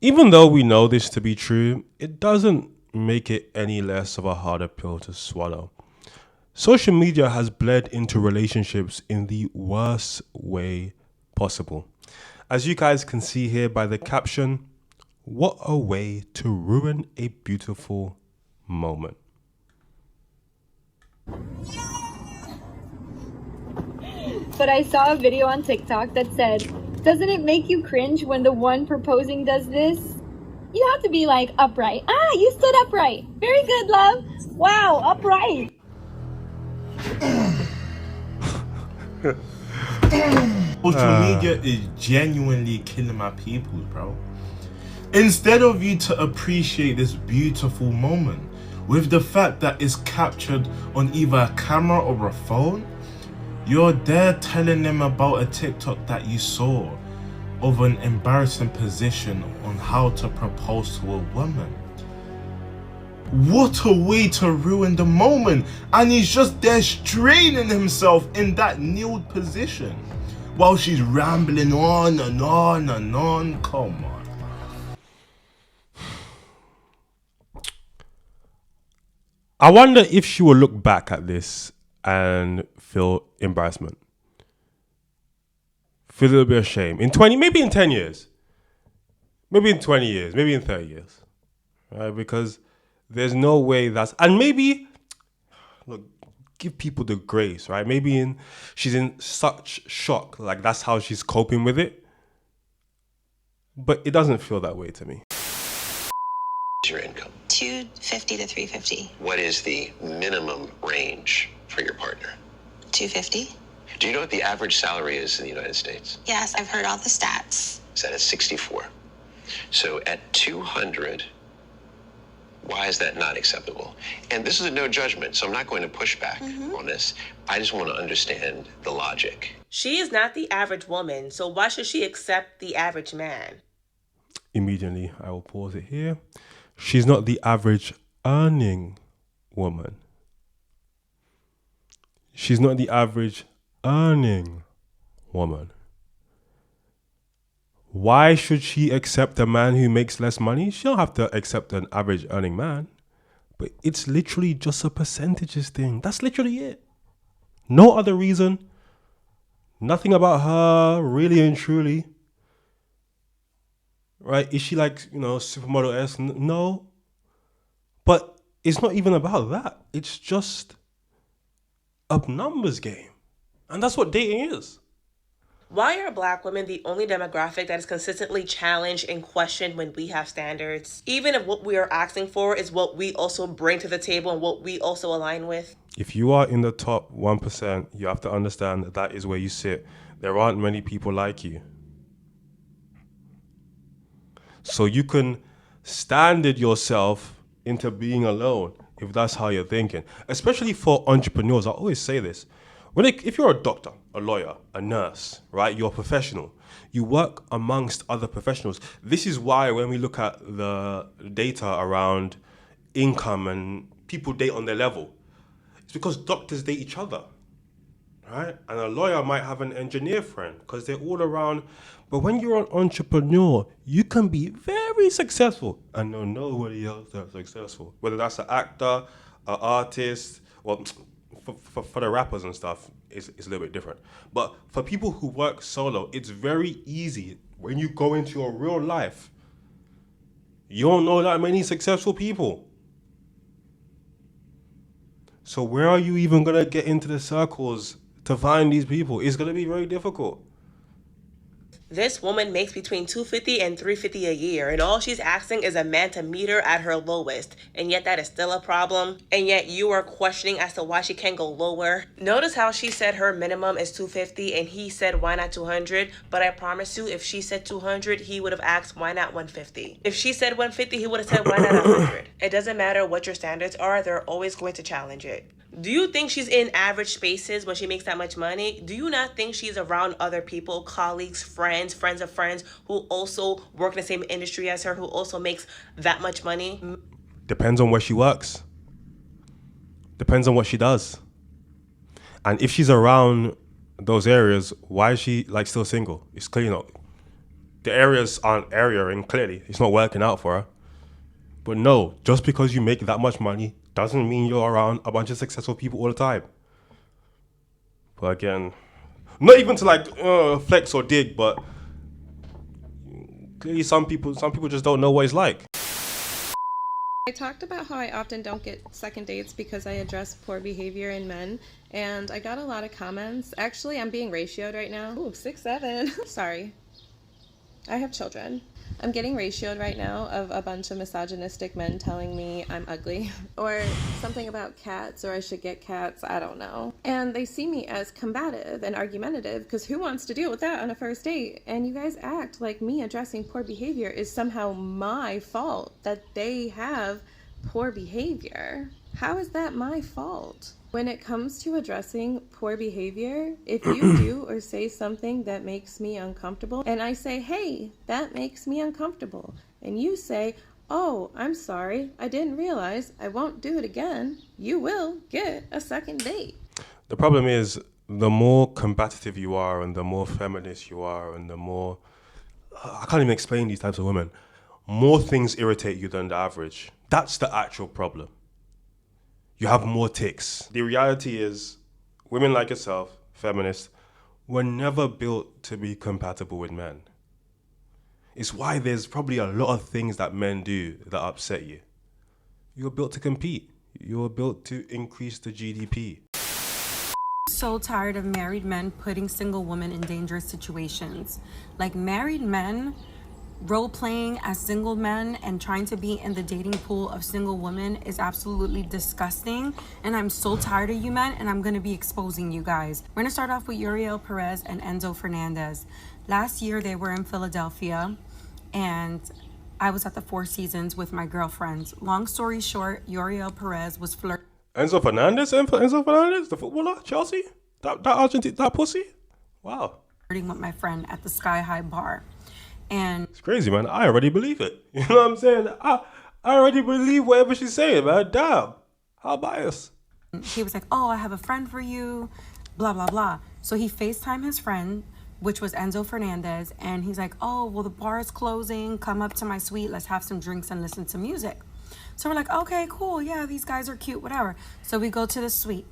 Even though we know this to be true, it doesn't make it any less of a harder pill to swallow. Social media has bled into relationships in the worst way possible. As you guys can see here by the caption, what a way to ruin a beautiful moment. But I saw a video on TikTok that said, doesn't it make you cringe when the one proposing does this? You have to be like upright. Ah, you stood upright. Very good, love. Wow, upright. Social media is genuinely killing my people, bro. Instead of you to appreciate this beautiful moment with the fact that it's captured on either a camera or a phone, you're there telling them about a TikTok that you saw of an embarrassing position on how to propose to a woman. What a way to ruin the moment. And he's just there straining himself in that nude position while she's rambling on and on and on. Come on. I wonder if she will look back at this and feel embarrassment. Feel a little bit of shame. In 20, maybe in 10 years. Maybe in 20 years. Maybe in 30 years. Right? Because there's no way that's... And maybe... Look, give people the grace, right? Maybe she's in such shock. Like, that's how she's coping with it. But it doesn't feel that way to me. Your income? 250 to 350. What is the minimum range for your partner? 250. Do you know what the average salary is in the United States? Yes, I've heard all the stats. Is that at 64? So at 200, why is that not acceptable? And this is a no judgment, so I'm not going to push back on this. I just want to understand the logic. She is not the average woman, so why should she accept the average man? Immediately, I will pause it here. She's not the average earning woman. She's not the average earning woman. Why should she accept a man who makes less money? She don't have to accept an average earning man. But it's literally just a percentages thing. That's literally it. No other reason. Nothing about her, really and truly. Right? Is she like, supermodel-esque? No. But it's not even about that. It's just a numbers game. And that's what dating is. Why are Black women the only demographic that is consistently challenged and questioned when we have standards? Even if what we are asking for is what we also bring to the table and what we also align with? If you are in the top 1%, you have to understand that is where you sit. There aren't many people like you. So you can standard yourself into being alone if that's how you're thinking. Especially for entrepreneurs, I always say this. If you're a doctor, a lawyer, a nurse, right, you're a professional. You work amongst other professionals. This is why when we look at the data around income and people date on their level, it's because doctors date each other, right? And a lawyer might have an engineer friend because they're all around. But when you're an entrepreneur, you can be very successful and know nobody else that's successful. Whether that's an actor, an artist, well, for the rappers and stuff, it's a little bit different. But for people who work solo, it's very easy. When you go into your real life, you don't know that many successful people. So where are you even going to get into the circles to find these people? It's going to be very difficult. This woman makes between $250 and $350 a year, and all she's asking is a man to meet her at her lowest. And yet that is still a problem. And yet you are questioning as to why she can't go lower. Notice how she said her minimum is $250 and he said why not $200? But I promise you, if she said $200, he would have asked why not $150? If she said $150, he would have said why not $100? It doesn't matter what your standards are, they're always going to challenge it. Do you think she's in average spaces when she makes that much money? Do you not think she's around other people, colleagues, friends of friends who also work in the same industry as her, who also makes that much money? Depends on where she works. Depends on what she does. And if she's around those areas, why is she still single? It's clearly not. the areas aren't areaing, clearly. It's not working out for her. But no, just because you make that much money doesn't mean you're around a bunch of successful people all the time. But again, not even to like flex or dig, but clearly some people just don't know what it's like. I talked about how I often don't get second dates because I address poor behavior in men, and I got a lot of comments. Actually, I'm being ratioed right now. Ooh, 6'7". Sorry. I have children. I'm getting ratioed right now of a bunch of misogynistic men telling me I'm ugly or something about cats or I should get cats. I don't know. And they see me as combative and argumentative because who wants to deal with that on a first date? And you guys act like me addressing poor behavior is somehow my fault that they have poor behavior. How is that my fault? When it comes to addressing poor behavior, if you do or say something that makes me uncomfortable, and I say, hey, that makes me uncomfortable, and you say, oh, I'm sorry, I didn't realize, I won't do it again, you will get a second date. The problem is, the more combative you are and the more feminist you are and the more... I can't even explain these types of women. More things irritate you than the average. That's the actual problem. You have more tics. The reality is, women like yourself, feminists, were never built to be compatible with men. It's why there's probably a lot of things that men do that upset you. You're built to compete. You're built to increase the GDP. So tired of married men putting single women in dangerous situations. Like married men role-playing as single men and trying to be in the dating pool of single women is absolutely disgusting, and I'm so tired of you men, and I'm going to be exposing you guys. We're going to start off with Uriel Perez and Enzo Fernandez. Last year they were in Philadelphia and I was at the Four Seasons with my girlfriends. Long story short, Uriel Perez was flirting. Enzo Fernandez? Enzo Fernandez? The footballer? Chelsea? That Argentine, that pussy? Wow. With my friend at the Sky High bar. And it's crazy, man. I already believe it. You know what I'm saying? I already believe whatever she's saying, man. Damn. How biased. He was like, oh, I have a friend for you, blah, blah, blah. So he FaceTimed his friend, which was Enzo Fernandez. And he's like, oh, well, the bar is closing. Come up to my suite. Let's have some drinks and listen to music. So we're like, okay, cool. Yeah, these guys are cute, whatever. So we go to the suite.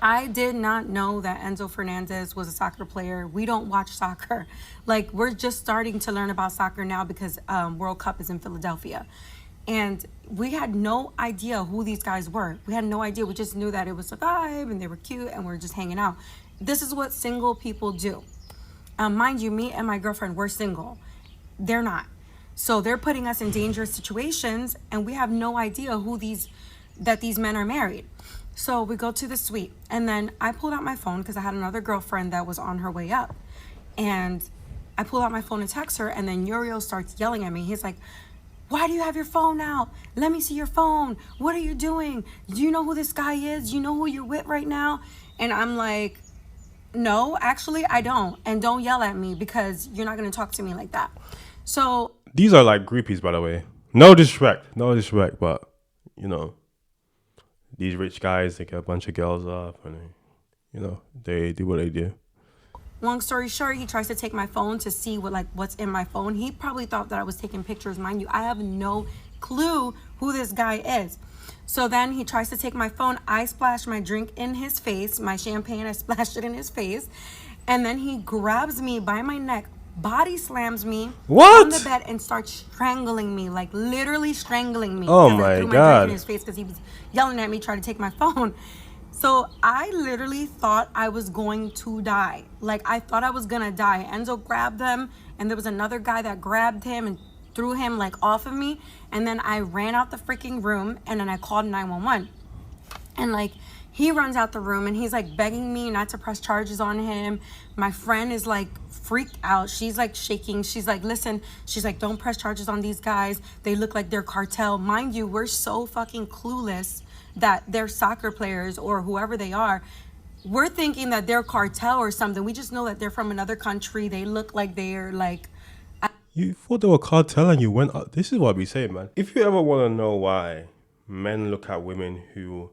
I did not know that Enzo Fernandez was a soccer player. We don't watch soccer. Like, we're just starting to learn about soccer now because World Cup is in Philadelphia. And we had no idea who these guys were. We had no idea. We just knew that it was a vibe and they were cute and we were just hanging out. This is what single people do. Mind you, me and my girlfriend, we're single. They're not. So they're putting us in dangerous situations and we have no idea that these men are married. So we go to the suite and then I pulled out my phone because I had another girlfriend that was on her way up. And I pull out my phone to text her and then Uriel starts yelling at me. He's like, why do you have your phone out? Let me see your phone. What are you doing? Do you know who this guy is? Do you know who you're with right now? And I'm like, no, actually I don't. And don't yell at me because you're not going to talk to me like that. So these are like groupies, by the way. No disrespect, but you know, these rich guys, they get a bunch of girls up and they do what they do. Long story short, he tries to take my phone to see what's in my phone. He probably thought that I was taking pictures. Mind you, I have no clue who this guy is. So then he tries to take my phone. I splash my drink in his face, my champagne, I splashed it in his face. And then he grabs me by my neck, body slams me on the bed and starts strangling me, like literally strangling me. Oh my I threw my God. drink in his face because he was yelling at me, trying to take my phone. So I literally thought I was going to die. Like, I thought I was gonna die. Enzo grabbed them, and there was another guy that grabbed him and threw him like off of me. And then I ran out the freaking room, and then I called 911. And like, he runs out the room, and he's like begging me not to press charges on him. My friend is like freaked out. She's like shaking. She's like, listen, she's like, don't press charges on these guys. They look like they're cartel. Mind you, we're so fucking clueless that they're soccer players or whoever they are. We're thinking that they're cartel or something. We just know that they're from another country. They look like they're like... You thought they were cartel and you went up. This is what we say, man. If you ever want to know why men look at women who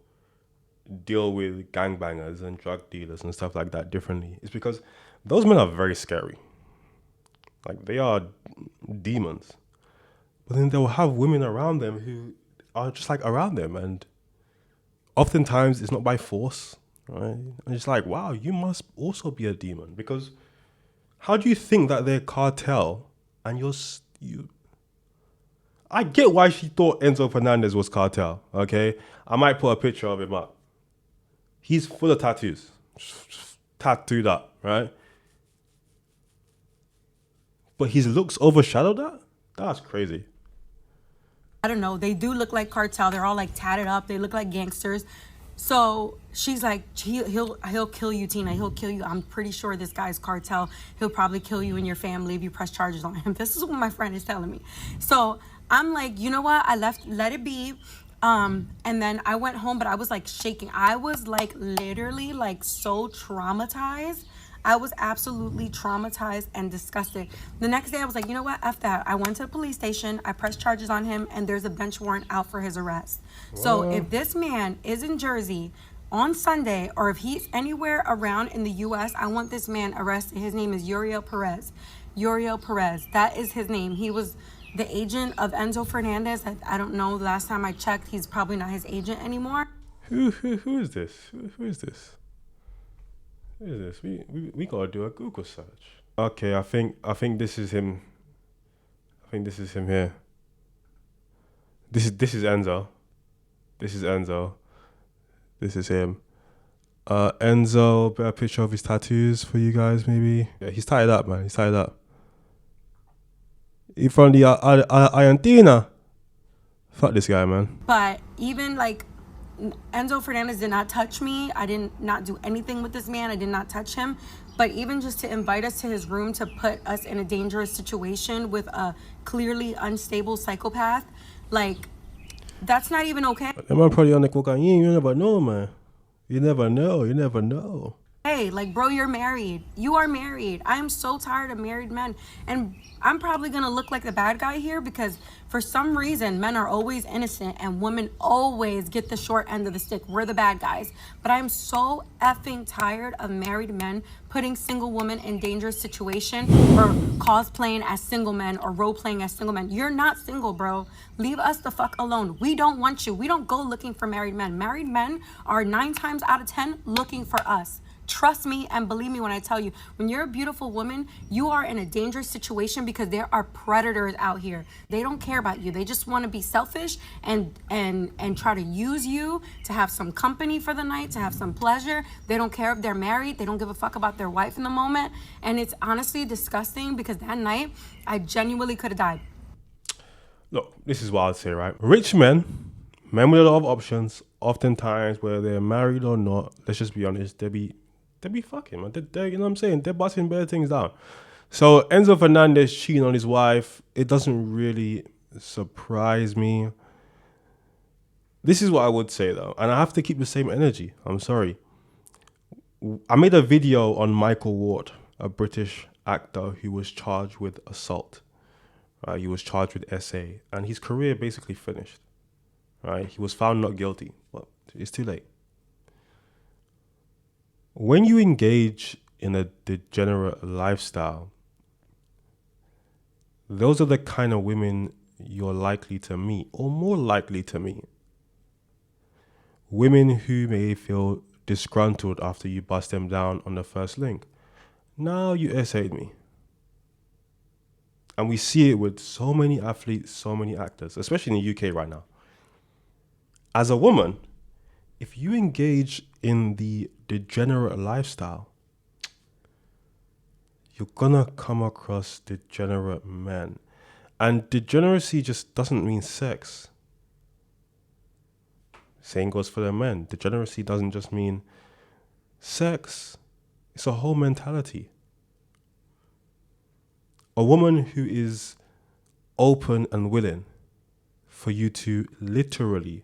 deal with gangbangers and drug dealers and stuff like that differently, it's because those men are very scary. Like they are demons. But then they'll have women around them who are just like around them, and oftentimes it's not by force, right? And it's like, wow, you must also be a demon, because how do you think that they're cartel and you? I get why she thought Enzo Fernandez was cartel. Okay, I might put a picture of him up. He's full of tattoos, tattooed up, right? But his looks overshadow that. That's crazy. I don't know. They do look like cartel. They're all like tatted up. They look like gangsters. So she's like, he'll kill you, Tina. He'll kill you. I'm pretty sure this guy's cartel. He'll probably kill you and your family if you press charges on him. This is what my friend is telling me. So I'm like, you know what? I let it be. And then I went home, but I was like shaking. I was like literally like so traumatized. I was absolutely traumatized and disgusted. The next day I was like, you know what? F that. I went to the police station. I pressed charges on him, and there's a bench warrant out for his arrest. So if this man is in Jersey on Sunday, or if he's anywhere around in the U.S., I want this man arrested. His name is Uriel Perez. Uriel Perez. That is his name. He was the agent of Enzo Fernandez. I don't know. The last time I checked, he's probably not his agent anymore. Who is this? Who is this? Who is this? We gotta do a Google search. Okay, I think this is him. I think this is him here. This is Enzo. This is Enzo. This is him. Enzo, better picture of his tattoos for you guys, maybe. Yeah, he's tied up, man. He's tied up. He from the Argentina. Fuck this guy, man. But even like Enzo Fernandez did not touch me. I did not do anything with this man. I did not touch him. But even just to invite us to his room to put us in a dangerous situation with a clearly unstable psychopath, like, that's not even okay. That man probably on the cocaine. You never know, man. You never know. You never know. Hey, like, bro, you're married. You are married. I am so tired of married men. And I'm probably going to look like the bad guy here because for some reason, men are always innocent and women always get the short end of the stick. We're the bad guys. But I'm so effing tired of married men putting single women in dangerous situation or cosplaying as single men or role playing as single men. You're not single, bro. Leave us the fuck alone. We don't want you. We don't go looking for married men. Married men are 9 times out of 10 looking for us. Trust me and believe me when I tell you, when you're a beautiful woman, you are in a dangerous situation because there are predators out here. They don't care about you. They just want to be selfish and try to use you to have some company for the night, to have some pleasure. They don't care if they're married. They don't give a fuck about their wife in the moment. And it's honestly disgusting because that night, I genuinely could have died. Look, this is what I'd say, right? Rich men with a lot of options, oftentimes whether they're married or not, let's just be honest, they be fucking, man. They, you know what I'm saying? They're busting better things down. So Enzo Fernandez cheating on his wife, it doesn't really surprise me. This is what I would say though, and I have to keep the same energy. I'm sorry. I made a video on Michael Ward, a British actor who was charged with assault. He was charged with SA, and his career basically finished. Right? He was found not guilty, but it's too late. When you engage in a degenerate lifestyle, those are the kind of women you're likely to meet, or more likely to meet. Women who may feel disgruntled after you bust them down on the first link. Now you SA'd me. And we see it with so many athletes, so many actors, especially in the UK right now. As a woman, if you engage in the degenerate lifestyle, you're gonna come across degenerate men. And degeneracy just doesn't mean sex. Same goes for the men. Degeneracy doesn't just mean sex. It's a whole mentality. A woman who is open and willing for you to literally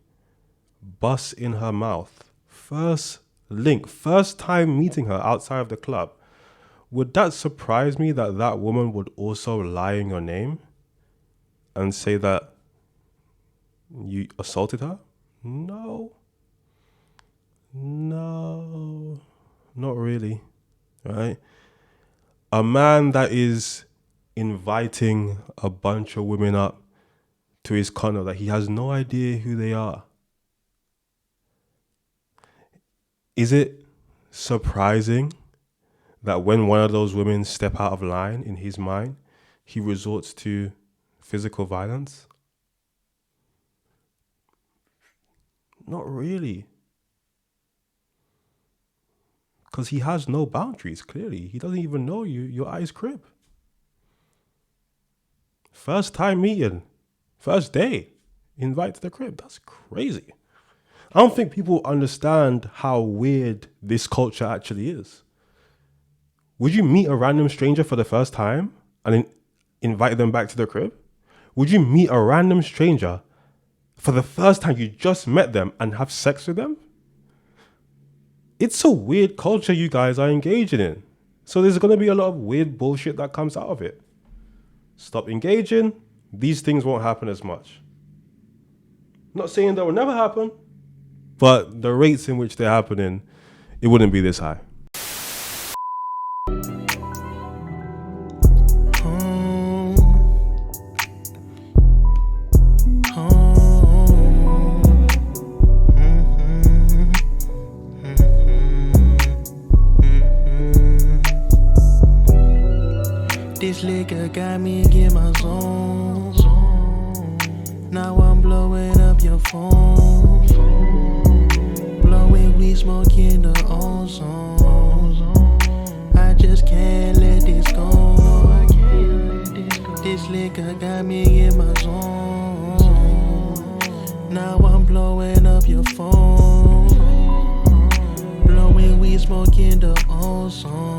bust in her mouth, first time meeting her outside of the club, would that surprise me that that woman would also lie in your name and say that you assaulted her? No, not really, right? A man that is inviting a bunch of women up to his condo that he has no idea who they are. Is it surprising that when one of those women step out of line in his mind, he resorts to physical violence? Not really. Because he has no boundaries, clearly. He doesn't even know you. You're at his crib. First time meeting. First day. Invite to the crib. That's crazy. I don't think people understand how weird this culture actually is. Would you meet a random stranger for the first time and then invite them back to the crib? Would you meet a random stranger for the first time you just met them and have sex with them? It's a weird culture you guys are engaging in. So there's going to be a lot of weird bullshit that comes out of it. Stop engaging. These things won't happen as much. Not saying that will never happen, but the rates in which they're happening, it wouldn't be this high. This liquor got me in my zone. Now I'm blowing up your phone. Blowing weed, smoking the ozone. I just can't let this go. This liquor got me in my zone. Now I'm blowing up your phone. Blowing weed, smoking the ozone.